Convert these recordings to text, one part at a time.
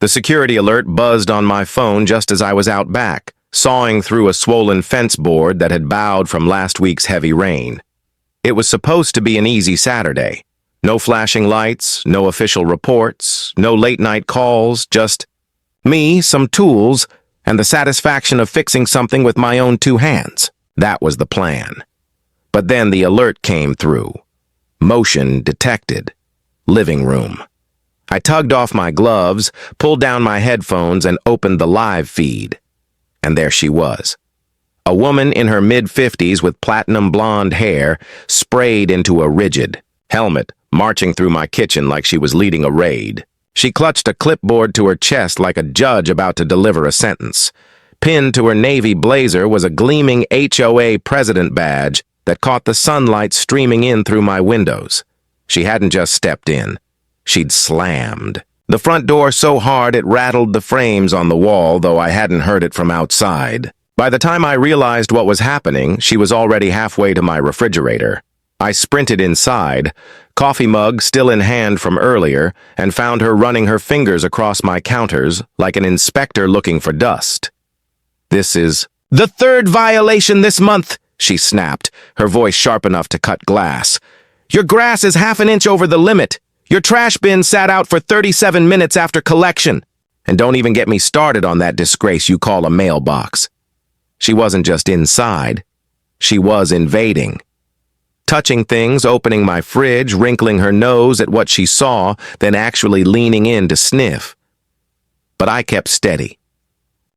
The security alert buzzed on my phone just as I was out back, sawing through a swollen fence board that had bowed from last week's heavy rain. It was supposed to be an easy Saturday. No flashing lights, no official reports, no late-night calls, just me, some tools, and the satisfaction of fixing something with my own two hands. That was the plan. But then the alert came through. Motion detected. Living room. I tugged off my gloves, pulled down my headphones, and opened the live feed. And there she was. A woman in her mid-50s with platinum blonde hair, sprayed into a rigid helmet, marching through my kitchen like she was leading a raid. She clutched a clipboard to her chest like a judge about to deliver a sentence. Pinned to her navy blazer was a gleaming HOA president badge that caught the sunlight streaming in through my windows. She hadn't just stepped in. She'd slammed the front door so hard it rattled the frames on the wall, though I hadn't heard it from outside. By the time I realized what was happening, she was already halfway to my refrigerator. I sprinted inside, coffee mug still in hand from earlier, and found her running her fingers across my counters like an inspector looking for dust. "This is the third violation this month," she snapped, her voice sharp enough to cut glass. "Your grass is half an inch over the limit. Your trash bin sat out for 37 minutes after collection. And don't even get me started on that disgrace you call a mailbox." She wasn't just inside. She was invading. Touching things, opening my fridge, wrinkling her nose at what she saw, then actually leaning in to sniff. But I kept steady.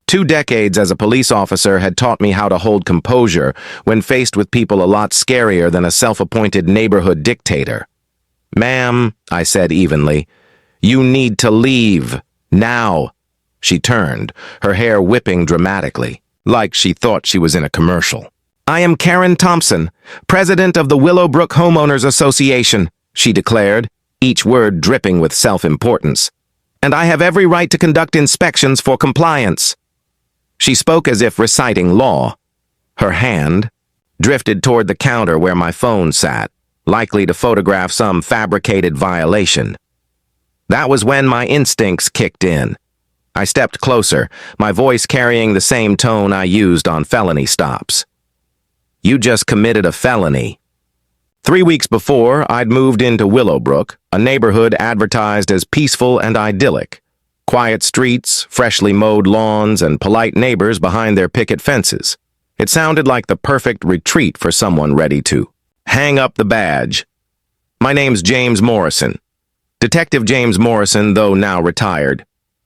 2 decades as a police officer had taught me how to hold composure when faced with people a lot scarier than a self-appointed neighborhood dictator. "Ma'am," I said evenly, "you need to leave. Now." She turned, her hair whipping dramatically, like she thought she was in a commercial. "I am Karen Thompson, president of the Willowbrook Homeowners Association," she declared, each word dripping with self-importance. "And I have every right to conduct inspections for compliance." She spoke as if reciting law. Her hand drifted toward the counter where my phone sat, likely to photograph some fabricated violation. That was when my instincts kicked in. I stepped closer, my voice carrying the same tone I used on felony stops. "You just committed a felony." 3 weeks before, I'd moved into Willowbrook, a neighborhood advertised as peaceful and idyllic. Quiet streets, freshly mowed lawns, and polite neighbors behind their picket fences. It sounded like the perfect retreat for someone ready to hang up the badge. My name's James Morrison. Detective James Morrison, though now retired.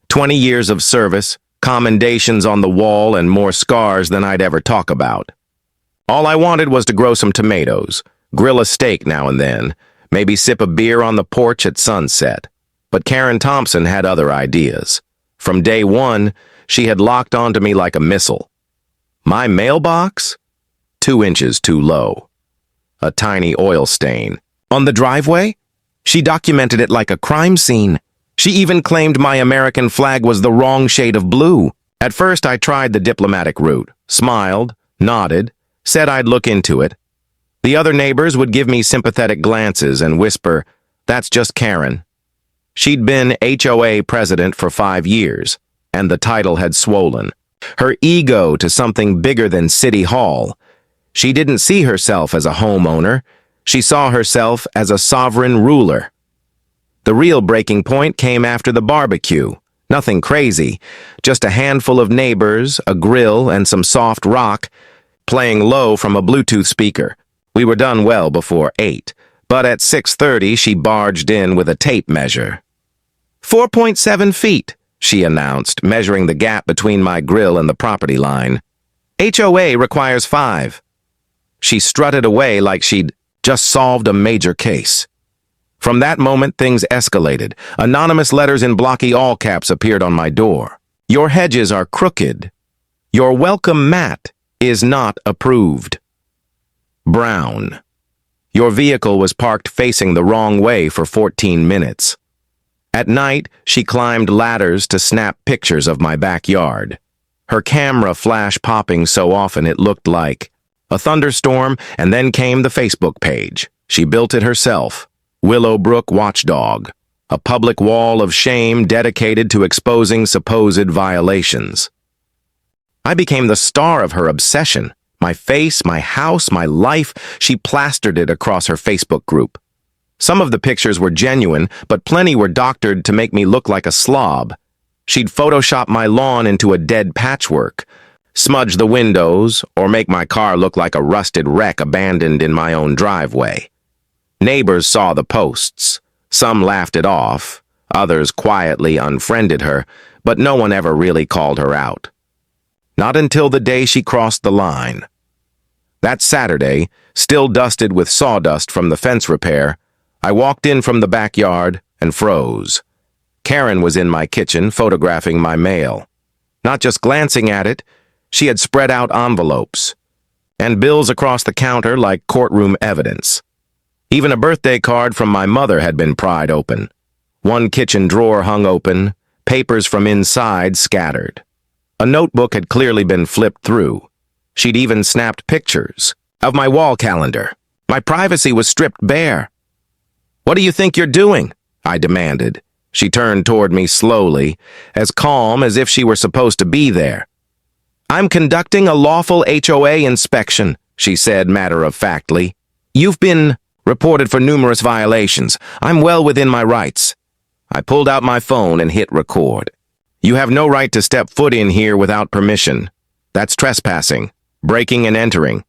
20 years of service, commendations on the wall, and more scars than I'd ever talk about. All I wanted was to grow some tomatoes, grill a steak now and then, maybe sip a beer on the porch at sunset. But Karen Thompson had other ideas. From day one, she had locked onto me like a missile. My mailbox? 2 inches too low. A tiny oil stain. On the driveway? She documented it like a crime scene. She even claimed my American flag was the wrong shade of blue. At first, I tried the diplomatic route, smiled, nodded, said I'd look into it. The other neighbors would give me sympathetic glances and whisper, "That's just Karen." She'd been HOA president for 5 years, and the title had swollen. Her ego to something bigger than City Hall. She didn't see herself as a homeowner. She saw herself as a sovereign ruler. The real breaking point came after the barbecue. Nothing crazy, just a handful of neighbors, a grill, and some soft rock, playing low from a Bluetooth speaker. We were done well before 8, but at 6:30 she barged in with a tape measure. 4.7 feet, she announced, measuring the gap between my grill and the property line. HOA requires 5. She strutted away like she'd just solved a major case. From that moment, things escalated. Anonymous letters in blocky all caps appeared on my door. "Your hedges are crooked. Your welcome mat is not approved. Brown. Your vehicle was parked facing the wrong way for 14 minutes. At night, she climbed ladders to snap pictures of my backyard. Her camera flash popping so often it looked like a thunderstorm, and then came the Facebook page. She built it herself. Willowbrook Watchdog. a public wall of shame dedicated to exposing supposed violations. I became the star of her obsession. My face, my house, my life, she plastered it across her Facebook group. Some of the pictures were genuine, but plenty were doctored to make me look like a slob. She'd Photoshop my lawn into a dead patchwork, smudge the windows, or make my car look like a rusted wreck abandoned in my own driveway. Neighbors saw the posts. Some laughed it off, others quietly unfriended her, but no one ever really called her out. Not until the day she crossed the line. That Saturday, still dusted with sawdust from the fence repair, I walked in from the backyard and froze. Karen was in my kitchen photographing my mail. Not just glancing at it, she had spread out envelopes and bills across the counter like courtroom evidence. Even a birthday card from my mother had been pried open. One kitchen drawer hung open, papers from inside scattered. A notebook had clearly been flipped through. She'd even snapped pictures of my wall calendar. My privacy was stripped bare. "What do you think you're doing?" I demanded. She turned toward me slowly, as calm as if she were supposed to be there. "I'm conducting a lawful HOA inspection," she said matter-of-factly. "You've been reported for numerous violations. I'm well within my rights." I pulled out my phone and hit record. "You have no right to step foot in here without permission. That's trespassing, breaking and entering.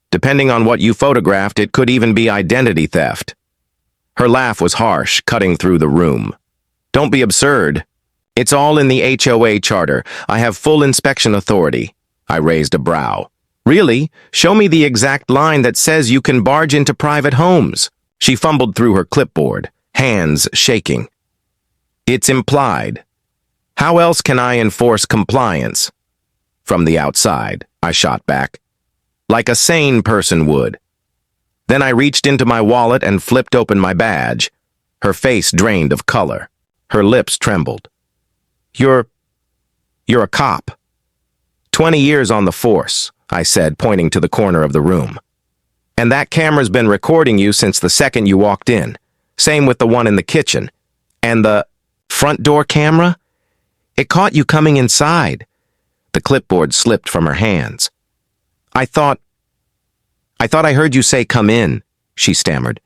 Depending on what you photographed, it could even be identity theft." Her laugh was harsh, cutting through the room. "Don't be absurd. It's all in the HOA charter. I have full inspection authority." I raised a brow. "Really? Show me the exact line that says you can barge into private homes." She fumbled through her clipboard, hands shaking. "It's implied. How else can I enforce compliance?" "From the outside," I shot back. "Like a sane person would." Then I reached into my wallet and flipped open my badge. Her face drained of color. Her lips trembled. You're a cop." 20 years on the force," I said, pointing to the corner of the room. "And that camera's been recording you since the second you walked in. Same with the one in the kitchen. And the front door camera? It caught you coming inside." The clipboard slipped from her hands. I thought I heard you say come in," she stammered.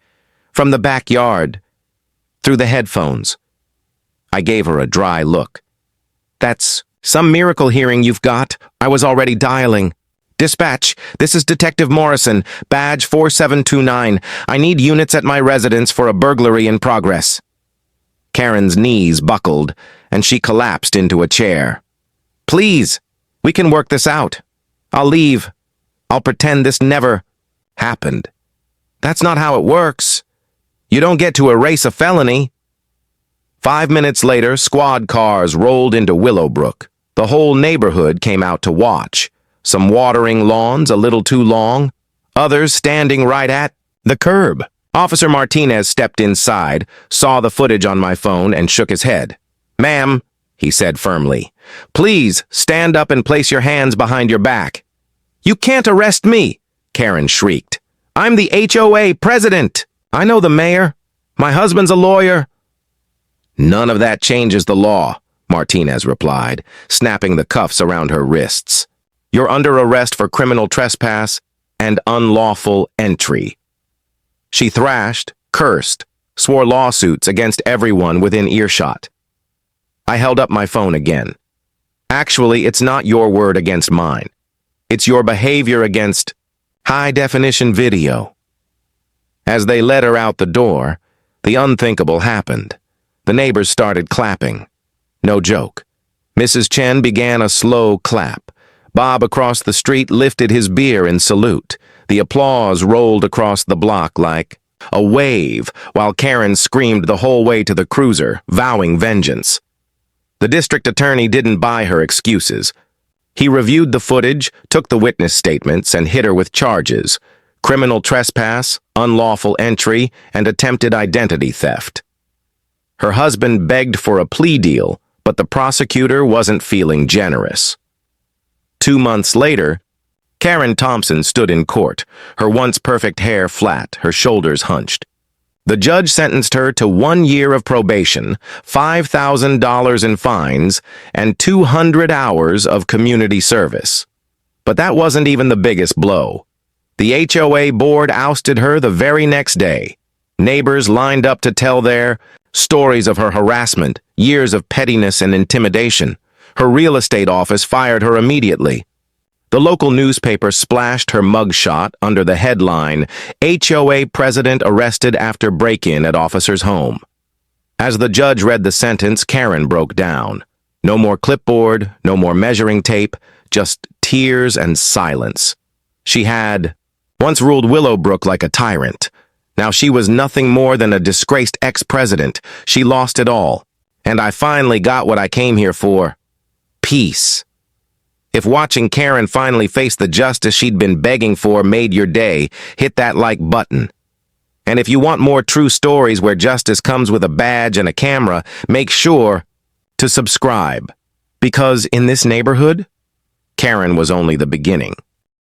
"From the backyard, through the headphones." I gave her a dry look. "That's some miracle hearing you've got. I was already dialing. Dispatch, this is Detective Morrison, badge 4729. I need units at my residence for a burglary in progress." Karen's knees buckled, and she collapsed into a chair. "Please, we can work this out. I'll leave. I'll pretend this never happened." "That's not how it works. You don't get to erase a felony." 5 minutes later, squad cars rolled into Willowbrook. The whole neighborhood came out to watch. Some watering lawns a little too long, others standing right at the curb. Officer Martinez stepped inside, saw the footage on my phone, and shook his head. "Ma'am," he said firmly, "please stand up and place your hands behind your back." "You can't arrest me," Karen shrieked. "I'm the HOA president. I know the mayor. My husband's a lawyer." "None of that changes the law," Martinez replied, snapping the cuffs around her wrists. "You're under arrest for criminal trespass and unlawful entry." She thrashed, cursed, swore lawsuits against everyone within earshot. I held up my phone again. "Actually, it's not your word against mine. It's your behavior against high-definition video." As they led her out the door, the unthinkable happened. The neighbors started clapping. No joke. Mrs. Chen began a slow clap. Bob across the street lifted his beer in salute. The applause rolled across the block like a wave, while Karen screamed the whole way to the cruiser, vowing vengeance. The district attorney didn't buy her excuses. He reviewed the footage, took the witness statements, and hit her with charges: criminal trespass, unlawful entry, and attempted identity theft. Her husband begged for a plea deal, but the prosecutor wasn't feeling generous. 2 months later, Karen Thompson stood in court, her once perfect hair flat, her shoulders hunched. The judge sentenced her to 1 year of probation, $5,000 in fines, and 200 hours of community service. But that wasn't even the biggest blow. The HOA board ousted her the very next day. Neighbors lined up to tell their stories of her harassment, years of pettiness and intimidation. Her real estate office fired her immediately. The local newspaper splashed her mugshot under the headline, HOA President Arrested After Break-In at Officer's Home. As the judge read the sentence, Karen broke down. No more clipboard, no more measuring tape, just tears and silence. She had once ruled Willowbrook like a tyrant. Now she was nothing more than a disgraced ex-president. She lost it all. And I finally got what I came here for. Peace. If watching Karen finally face the justice she'd been begging for made your day, hit that like button. And if you want more true stories where justice comes with a badge and a camera, make sure to subscribe. Because in this neighborhood, Karen was only the beginning.